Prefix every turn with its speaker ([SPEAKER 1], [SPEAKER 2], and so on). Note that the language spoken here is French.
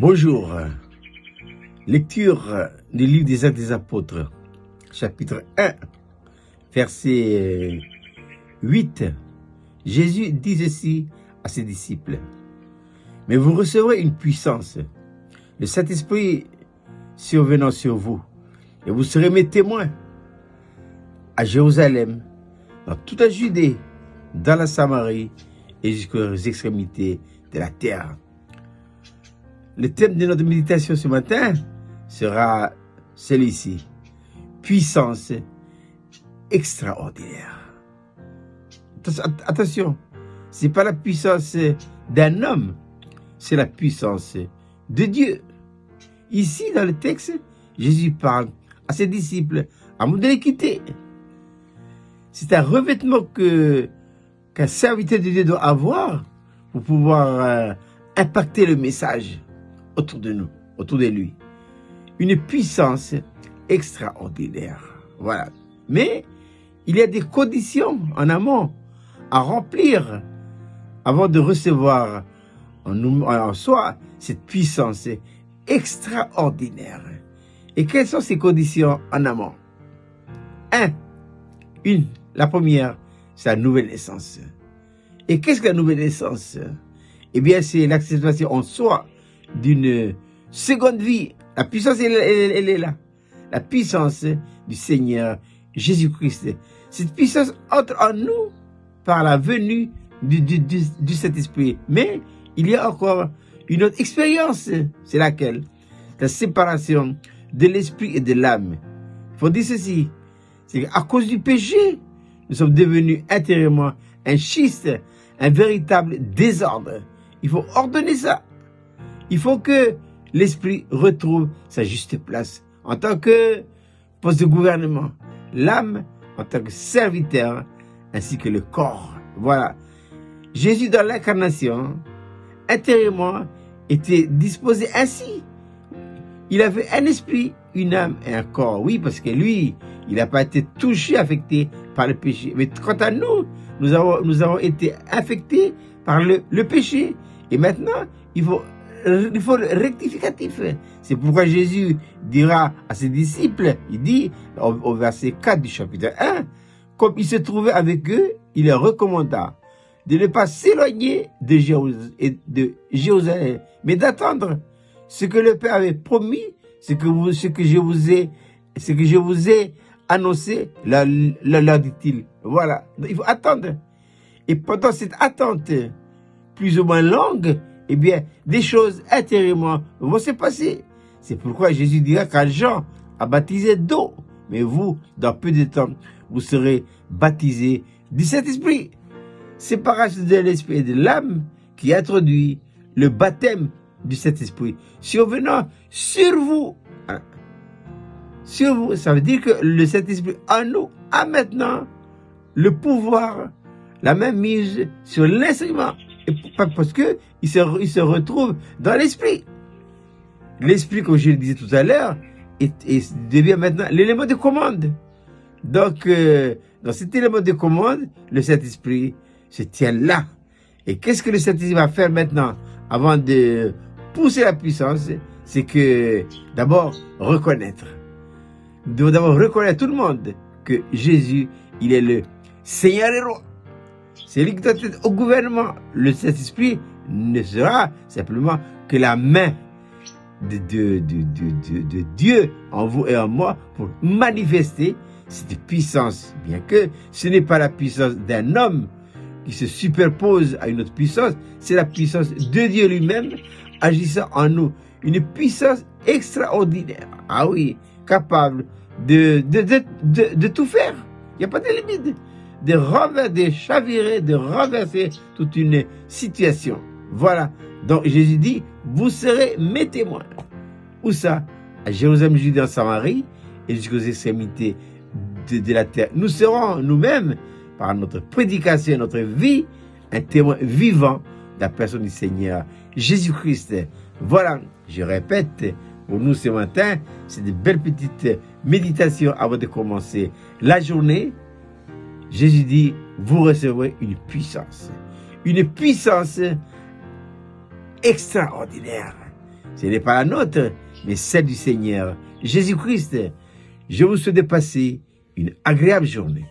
[SPEAKER 1] Bonjour. Lecture du livre des Actes des Apôtres, chapitre 1, verset 8. Jésus dit ceci à ses disciples. Mais vous recevrez une puissance, le Saint-Esprit survenant sur vous, et vous serez mes témoins à Jérusalem, dans toute la Judée, dans la Samarie et jusqu'aux extrémités de la terre. Le thème de notre méditation ce matin sera celui-ci. Puissance extraordinaire. Attention, ce n'est pas la puissance d'un homme, c'est la puissance de Dieu. Ici, dans le texte, Jésus parle à ses disciples avant de les quitter. C'est un revêtement qu'un serviteur de Dieu doit avoir pour pouvoir impacter le message autour de nous, autour de lui. Une puissance extraordinaire. Voilà. Mais il y a des conditions en amont à remplir avant de recevoir en soi cette puissance extraordinaire. Et quelles sont ces conditions en amont? La première, c'est la nouvelle naissance. Et qu'est-ce que la nouvelle naissance? Eh bien, c'est l'acceptation en soi d'une seconde vie. La puissance, elle est là. La puissance du Seigneur Jésus-Christ. Cette puissance entre en nous par la venue du Saint-Esprit. Mais il y a encore une autre expérience. C'est laquelle? La séparation de l'esprit et de l'âme. Il faut dire ceci. C'est qu'à cause du péché, nous sommes devenus intérieurement un schiste, un véritable désordre. Il faut ordonner ça. Il faut que l'esprit retrouve sa juste place en tant que poste de gouvernement, l'âme en tant que serviteur, ainsi que le corps. Voilà. Jésus, dans l'incarnation, intérieurement, était disposé ainsi. Il avait un esprit, une âme et un corps. Oui, parce que lui, il n'a pas été touché, affecté par le péché. Mais quant à nous, nous avons été affectés par le péché. Et maintenant, il faut le rectificatif. C'est pourquoi Jésus dira à ses disciples, il dit au verset 4 du chapitre 1, comme il se trouvait avec eux, il leur recommanda de ne pas s'éloigner de Jérusalem, mais d'attendre ce que le Père avait promis, ce que je vous ai annoncé, leur dit-il. Voilà, il faut attendre. Et pendant cette attente plus ou moins longue, eh bien, des choses intérieurement vont se passer. C'est pourquoi Jésus dira qu'à Jean a baptisé d'eau, mais vous, dans peu de temps, vous serez baptisés du Saint-Esprit. Séparation de l'esprit et de l'âme qui introduit le baptême du Saint-Esprit survenant sur vous. Sur vous, ça veut dire que le Saint-Esprit en nous a maintenant le pouvoir, la même mise sur l'instrument. Parce que il se retrouve dans l'esprit. L'esprit, comme je le disais tout à l'heure, devient maintenant l'élément de commande. Donc, dans cet élément de commande, le Saint-Esprit se tient là. Et qu'est-ce que le Saint-Esprit va faire maintenant avant de pousser la puissance? C'est que d'abord reconnaître. D'abord reconnaître tout le monde que Jésus, il est le Seigneur et Roi. C'est lui qui doit être au gouvernement. Le Saint-Esprit ne sera simplement que la main de Dieu en vous et en moi pour manifester cette puissance. Bien que ce n'est pas la puissance d'un homme qui se superpose à une autre puissance, c'est la puissance de Dieu lui-même agissant en nous. Une puissance extraordinaire. Ah oui, capable de tout faire. Il n'y a pas de limite. De chavirer, de renverser toute une situation. Voilà. Donc Jésus dit, vous serez mes témoins. Où ça? À Jérusalem, Judée, en Samarie et jusqu'aux extrémités de la terre. Nous serons nous-mêmes, par notre prédication, notre vie, un témoin vivant de la personne du Seigneur Jésus-Christ. Voilà, je répète, pour nous ce matin, c'est de belles petites méditations avant de commencer la journée. Jésus dit, vous recevrez une puissance extraordinaire. Ce n'est pas la nôtre, mais celle du Seigneur Jésus-Christ. Je vous souhaite de passer une agréable journée.